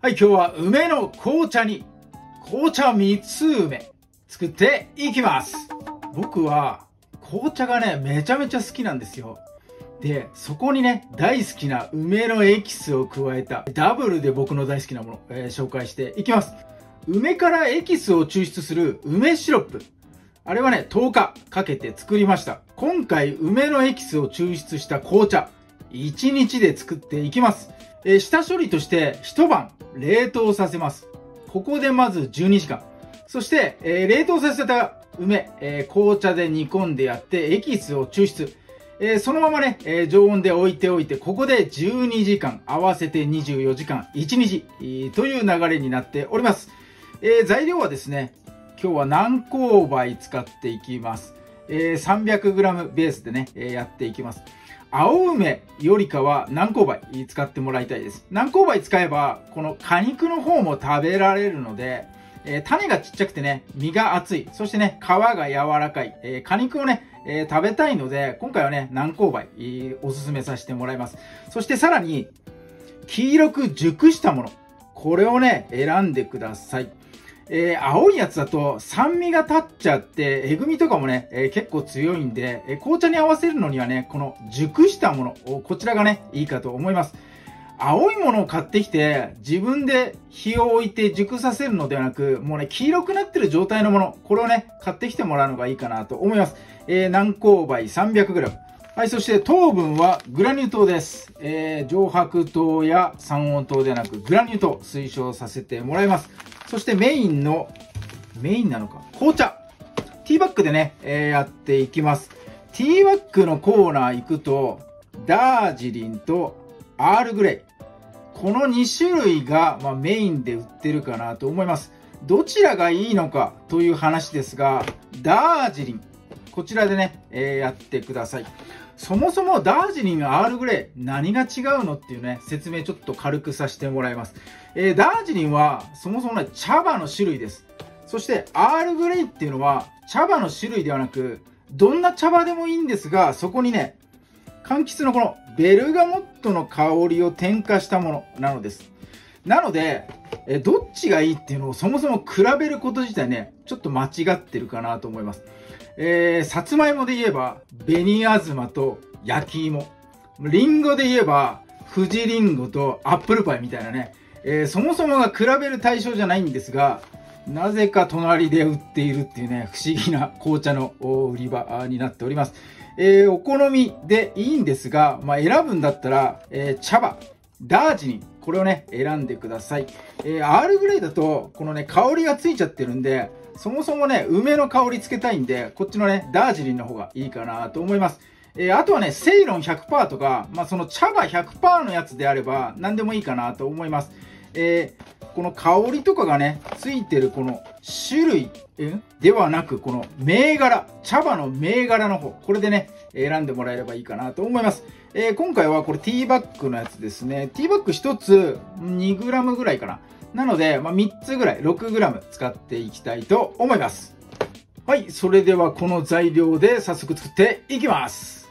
はい、今日は梅の紅茶に紅茶蜜梅作っていきます。僕は紅茶がね、めちゃめちゃ好きなんですよ。で、そこにね、大好きな梅のエキスを加えたダブルで僕の大好きなもの、紹介していきます。梅からエキスを抽出する梅シロップ。あれはね、10日かけて作りました。今回、梅のエキスを抽出した紅茶、1日で作っていきます。下処理として一晩冷凍させます。ここでまず12時間。そして、冷凍させた梅、紅茶で煮込んでやってエキスを抽出。そのままね、常温で置いておいて、ここで12時間、合わせて24時間、1日、という流れになっております。材料はですね、今日は南高梅使っていきます。300g ベースでね、やっていきます。青梅よりかは南高梅使ってもらいたいです。南高梅使えば、この果肉の方も食べられるので、種がちっちゃくてね、実が厚い。そしてね、皮が柔らかい。果肉をね、食べたいので、今回はね、南高梅、おすすめさせてもらいます。そしてさらに、黄色く熟したもの。これをね、選んでください。青いやつだと酸味が立っちゃって、えぐみとかもね、結構強いんで、紅茶に合わせるのにはね、この熟したもの、こちらがね、いいかと思います。青いものを買ってきて、自分で火を置いて熟させるのではなく、もうね、黄色くなってる状態のもの、これをね、買ってきてもらうのがいいかなと思います。南高梅 300g。はい、そして糖分はグラニュー糖です。上白糖や三温糖ではなく、グラニュー糖推奨させてもらいます。そしてメインなのか、紅茶。ティーバッグでね、やっていきます。ティーバッグのコーナー行くと、ダージリンとアールグレイ。この2種類が、メインで売ってるかなと思います。どちらがいいのかという話ですが、ダージリン。こちらでね、やってください。そもそもダージリンのアールグレイ、何が違うのっていうね、説明ちょっと軽くさせてもらいます。ダージリンは、そもそもね、茶葉の種類です。そして、アールグレイっていうのは、茶葉の種類ではなく、どんな茶葉でもいいんですが、そこにね、柑橘のこのベルガモットの香りを添加したものなのです。なので、どっちがいいっていうのをそもそも比べること自体ね、ちょっと間違ってるかなと思います。さつまいもで言えば、紅あずまと焼き芋。リンゴで言えば、富士リンゴとアップルパイみたいなね。そもそもが比べる対象じゃないんですが、なぜか隣で売っているっていうね、不思議な紅茶の売り場になっております。お好みでいいんですが、選ぶんだったら、茶葉、ダージリン、これをね、選んでください。アールグレイだと、このね、香りがついちゃってるんで、そもそもね、梅の香りつけたいんで、こっちのね、ダージリンの方がいいかなと思います。あとはね、セイロン 100% とか、その茶葉 100% のやつであれば、何でもいいかなと思います。この香りとかがね、ついてるこの種類ではなく、この銘柄、茶葉の銘柄の方、これでね、選んでもらえればいいかなと思います。今回はこれティーバッグのやつですね。ティーバッグ1つ 2g ぐらいかな。なので、3つぐらい 6g 使っていきたいと思います。はい、それではこの材料で早速作っていきます。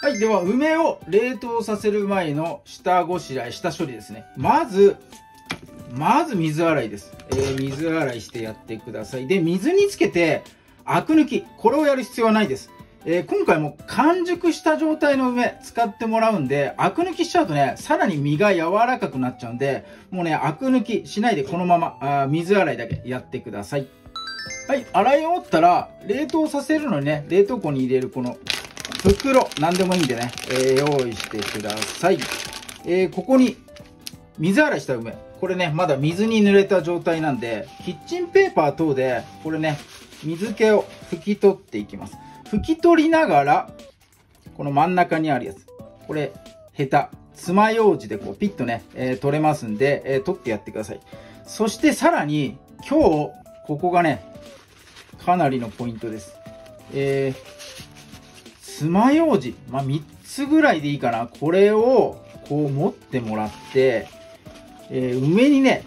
はい。では、梅を冷凍させる前の下ごしらえ、下処理ですね。まず水洗いです。水洗いしてやってください。で、水につけて、アク抜き。これをやる必要はないです。今回も完熟した状態の梅使ってもらうんで、アク抜きしちゃうとね、さらに身が柔らかくなっちゃうんで、もうね、アク抜きしないでこのまま、水洗いだけやってください。はい。洗い終わったら、冷凍させるのにね、冷凍庫に入れるこの、袋、なんでもいいんでね、用意してください。ここに、水洗いした梅。これね、まだ水に濡れた状態なんで、キッチンペーパー等で、これね、水気を拭き取っていきます。拭き取りながら、この真ん中にあるやつ。これ、ヘタ、爪楊枝でこう、ピッとね、取れますんで、取ってやってください。そしてさらに、今日、ここがね、かなりのポイントです。爪楊枝、3つぐらいでいいかな。これをこう持ってもらって、梅にね、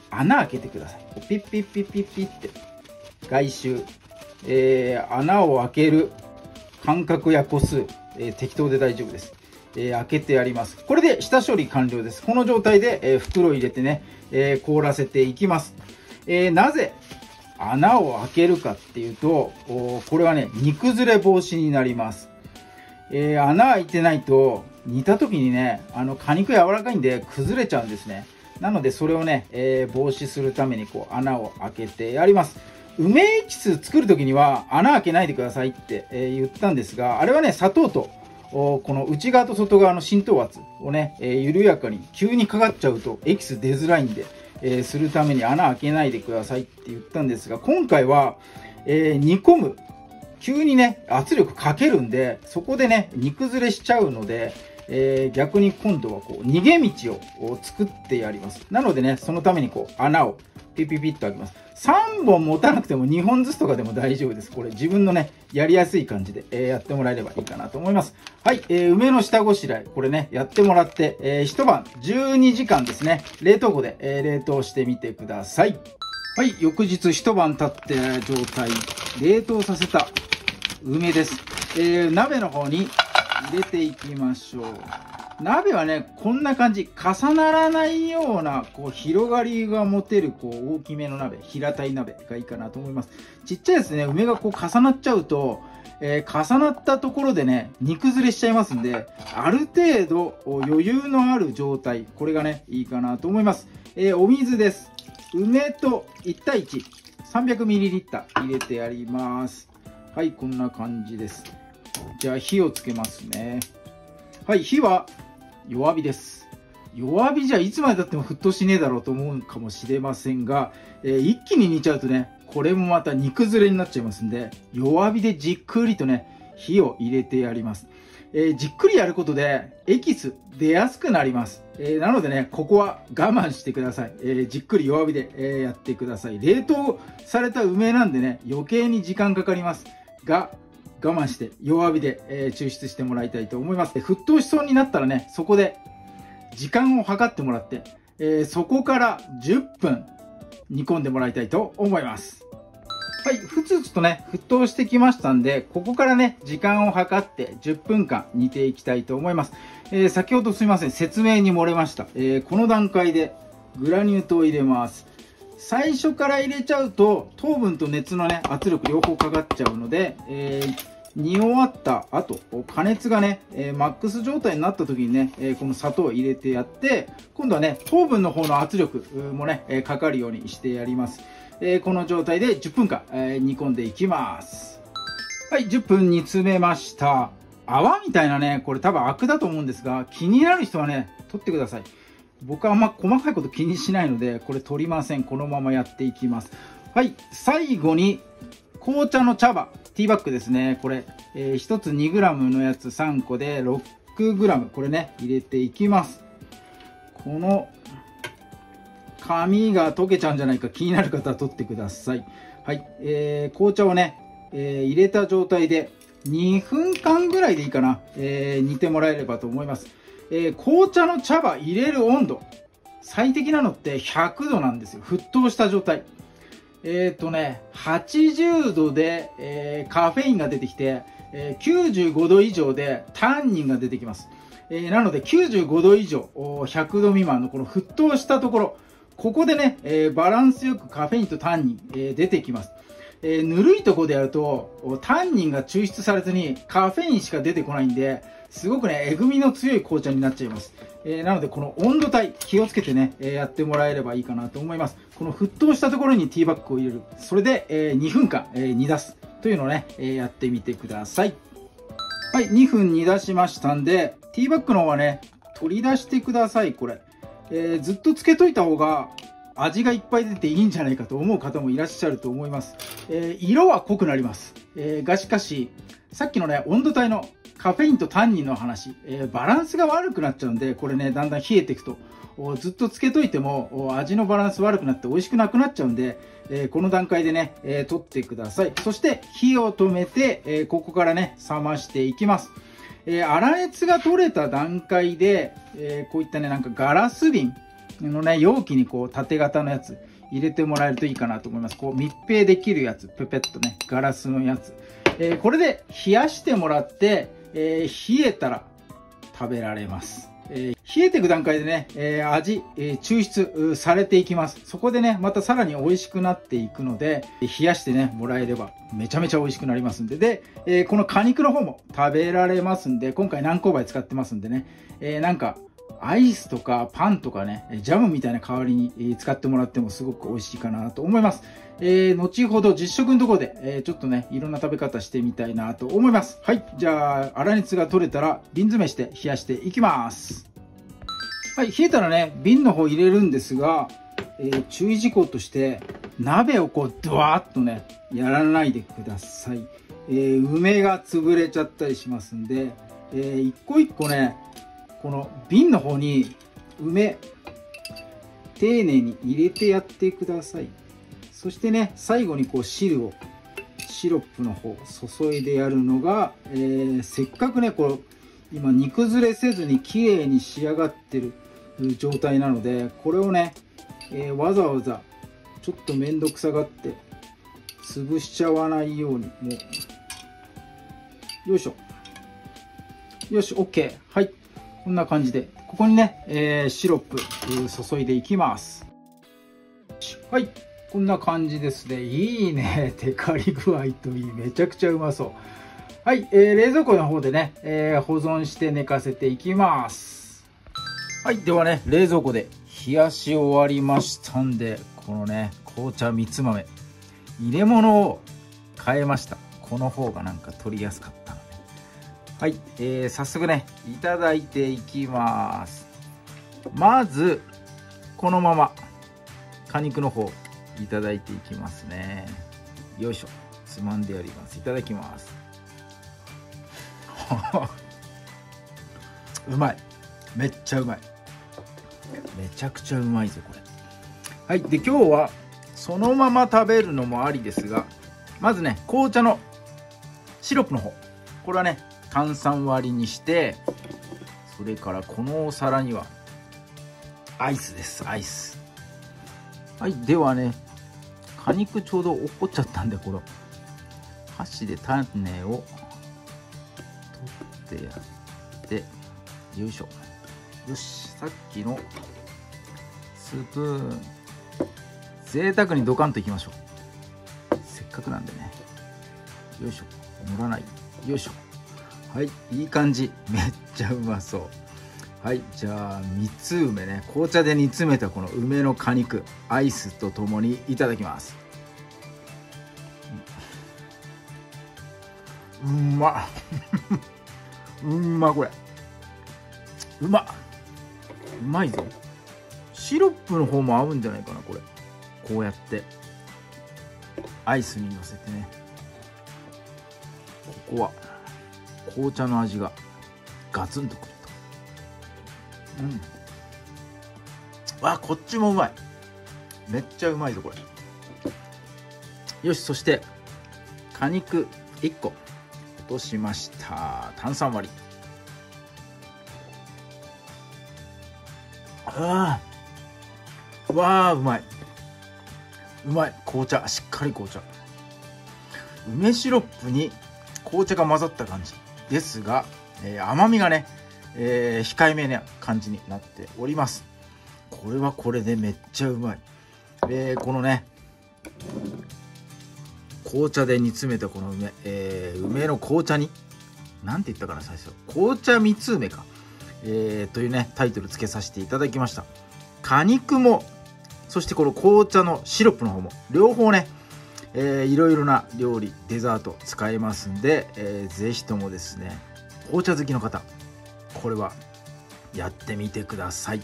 穴開けてください。ピッピッピッピッピッって。外周。穴を開ける間隔や個数。適当で大丈夫です。開けてやります。これで下処理完了です。この状態で、袋入れてね、凍らせていきます。なぜ穴を開けるかっていうと、これはね、煮崩れ防止になります。穴開いてないと煮た時にね、果肉柔らかいんで崩れちゃうんですね。なのでそれをね、防止するためにこう穴を開けてやります。梅エキス作る時には穴開けないでくださいって、言ったんですが、あれはね、砂糖とこの内側と外側の浸透圧をね、緩やかに急にかかっちゃうとエキス出づらいんで、するために穴開けないでくださいって言ったんですが、今回は、煮込む急にね圧力かけるんで、そこでね煮崩れしちゃうので、逆に今度はこう逃げ道を作ってやります。なのでね、そのためにこう穴をピピピッと開けます。3本持たなくても2本ずつとかでも大丈夫です。これ自分のねやりやすい感じで、やってもらえればいいかなと思います。はい、梅の下ごしらえこれねやってもらって、一晩12時間ですね冷凍庫で、冷凍してみてください。はい、翌日一晩経って状態、冷凍させた梅です。鍋の方に入れていきましょう。鍋はね、こんな感じ、重ならないような、こう、広がりが持てる、こう、大きめの鍋、平たい鍋がいいかなと思います。ちっちゃいですね、梅がこう重なっちゃうと、重なったところでね、煮崩れしちゃいますんで、ある程度余裕のある状態、これがね、いいかなと思います。お水です。梅と1対1、300ml 入れてやります。はい、こんな感じです。じゃあ火をつけますね。はい、火は弱火です。弱火じゃいつまでたっても沸騰しねえだろうと思うかもしれませんが、一気に煮ちゃうとね、これもまた煮崩れになっちゃいますんで、弱火でじっくりとね、火を入れてやります。じっくりやることでエキス出やすくなります。なのでね、ここは我慢してください。じっくり弱火で、やってください。冷凍された梅なんでね、余計に時間かかりますが、我慢して弱火で、抽出してもらいたいと思います。沸騰しそうになったらね、そこで時間を計ってもらって、そこから10分煮込んでもらいたいと思います。はい、ふつふつとね、沸騰してきましたんで、ここからね、時間を計って10分間煮ていきたいと思います。先ほどすいません、説明に漏れました。この段階でグラニュー糖を入れます。最初から入れちゃうと、糖分と熱のね、圧力両方かかっちゃうので、煮終わった後、加熱がね、マックス状態になった時にね、この砂糖を入れてやって、今度はね、糖分の方の圧力もね、かかるようにしてやります。この状態で10分間、煮込んでいきます。はい、10分煮詰めました。泡みたいなね、これ多分アクだと思うんですが、気になる人はね、取ってください。僕はあんま細かいこと気にしないので、これ取りません。このままやっていきます。はい、最後に、紅茶の茶葉、ティーバッグですね。これ、1つ 2g のやつ3個で 6g、これね、入れていきます。この、紙が溶けちゃうんじゃないか気になる方は取ってください。はい、紅茶をね、入れた状態で2分間ぐらいでいいかな、煮てもらえればと思います。紅茶の茶葉入れる温度、最適なのって100度なんですよ。沸騰した状態。80度で、カフェインが出てきて、95度以上でタンニンが出てきます。なので95度以上、100度未満のこの沸騰したところ、ここでね、バランスよくカフェインとタンニン、出てきます。ぬるいところでやると、タンニンが抽出されずにカフェインしか出てこないんで、すごくね、えぐみの強い紅茶になっちゃいます。なので、この温度帯、気をつけてね、やってもらえればいいかなと思います。この沸騰したところにティーバッグを入れる。それで、2分間、煮出す。というのをね、やってみてください。はい、2分煮出しましたんで、ティーバッグの方はね、取り出してください、これ。ずっとつけといた方が、味がいっぱい出ていいんじゃないかと思う方もいらっしゃると思います。色は濃くなります。がしかし、さっきのね、温度帯のカフェインとタンニンの話、バランスが悪くなっちゃうんで、これね、だんだん冷えていくと、ずっとつけといても、味のバランス悪くなって美味しくなくなっちゃうんで、この段階でね、取ってください。そして、火を止めて、ここからね、冷ましていきます。粗熱が取れた段階で、こういったね、なんかガラス瓶のね、容器にこう、縦型のやつ、入れてもらえるといいかなと思います。こう、密閉できるやつ、ペペッとね、ガラスのやつ。これで冷やしてもらって、冷えたら食べられます。冷えていく段階でね、味、抽出されていきます。そこでね、またさらに美味しくなっていくので、冷やしてね、もらえればめちゃめちゃ美味しくなりますんで、で、この果肉の方も食べられますんで、今回南高梅使ってますんでね、なんか、アイスとかパンとかね、ジャムみたいな代わりに使ってもらってもすごく美味しいかなと思います。後ほど実食のところで、ちょっとね、いろんな食べ方してみたいなと思います。はい。じゃあ、粗熱が取れたら瓶詰めして冷やしていきます。はい。冷えたらね、瓶の方入れるんですが、注意事項として、鍋をこう、ドワーッとね、やらないでください。梅が潰れちゃったりしますんで、一個一個ね、この瓶の方に梅、丁寧に入れてやってください。そしてね、最後にこう汁を、シロップの方注いでやるのが、せっかくね、こう、今煮崩れせずに綺麗に仕上がってる状態なので、これをね、わざわざちょっとめんどくさがって潰しちゃわないように、もう、よいしょ。よし、OK。はい。こんな感じで、ここにね、シロップ、注いでいきます。はい。こんな感じですね。いいね。テカリ具合といい。めちゃくちゃうまそう。はい。冷蔵庫の方でね、保存して寝かせていきます。はい。ではね、冷蔵庫で冷やし終わりましたんで、このね、紅茶みつ豆、入れ物を変えました。この方がなんか取りやすかったので。はい、早速ね、いただいていきます。まず、このまま、果肉の方、いただいていきますね。よいしょ。つまんでやります。いただきます。うまい。めっちゃうまい。めちゃくちゃうまいぞ、これ。はい、で、今日は、そのまま食べるのもありですが、まずね、紅茶のシロップの方。これはね、炭酸割りにして、それからこのお皿にはアイスです。アイス。はい。ではね、果肉ちょうど落っこっちゃったんで、この箸で種を取ってやって、よいしょ。よし。さっきのスプーン、贅沢にドカンといきましょう。せっかくなんでね。よいしょ。乗らない。よいしょ。はい、いい感じ。めっちゃうまそう。はい、じゃあ、みつ梅ね。紅茶で煮詰めたこの梅の果肉、アイスとともにいただきます。うんまっ。うんま、これ。うまっ。うまいぞ。シロップの方も合うんじゃないかな、これ。こうやって。アイスにのせてね。ここは。紅茶の味がガツンとくると。わ、こっちもうまい。めっちゃうまいぞこれ。よし、そして果肉1個落としました。炭酸割り。わあ、うまい。うまい。紅茶、しっかり紅茶。梅シロップに紅茶が混ざった感じですが、甘みがね、控えめな感じになっております。これはこれでめっちゃうまい。このね、紅茶で煮詰めたこの梅、梅の紅茶に、なんて言ったかな、最初。紅茶みつ梅か。というね、タイトルつけさせていただきました。果肉も、そしてこの紅茶のシロップの方も、両方ね、いろいろな料理、デザート使えますんで、ぜひともですね、紅茶好きの方、これはやってみてください。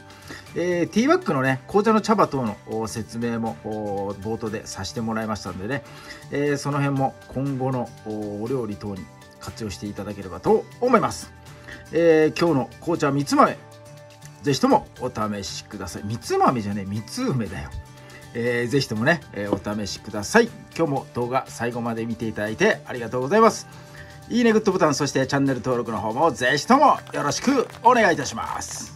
ティーバッグのね、紅茶の茶葉等の説明も冒頭でさせてもらいましたんでね、その辺も今後のお料理等に活用していただければと思います。今日の紅茶みつ豆、ぜひともお試しください。みつ豆じゃねえ、みつ梅だよ。ぜひともね、お試しください。今日も動画最後まで見ていただいてありがとうございます。いいね、グッドボタン、そしてチャンネル登録の方もぜひともよろしくお願いいたします。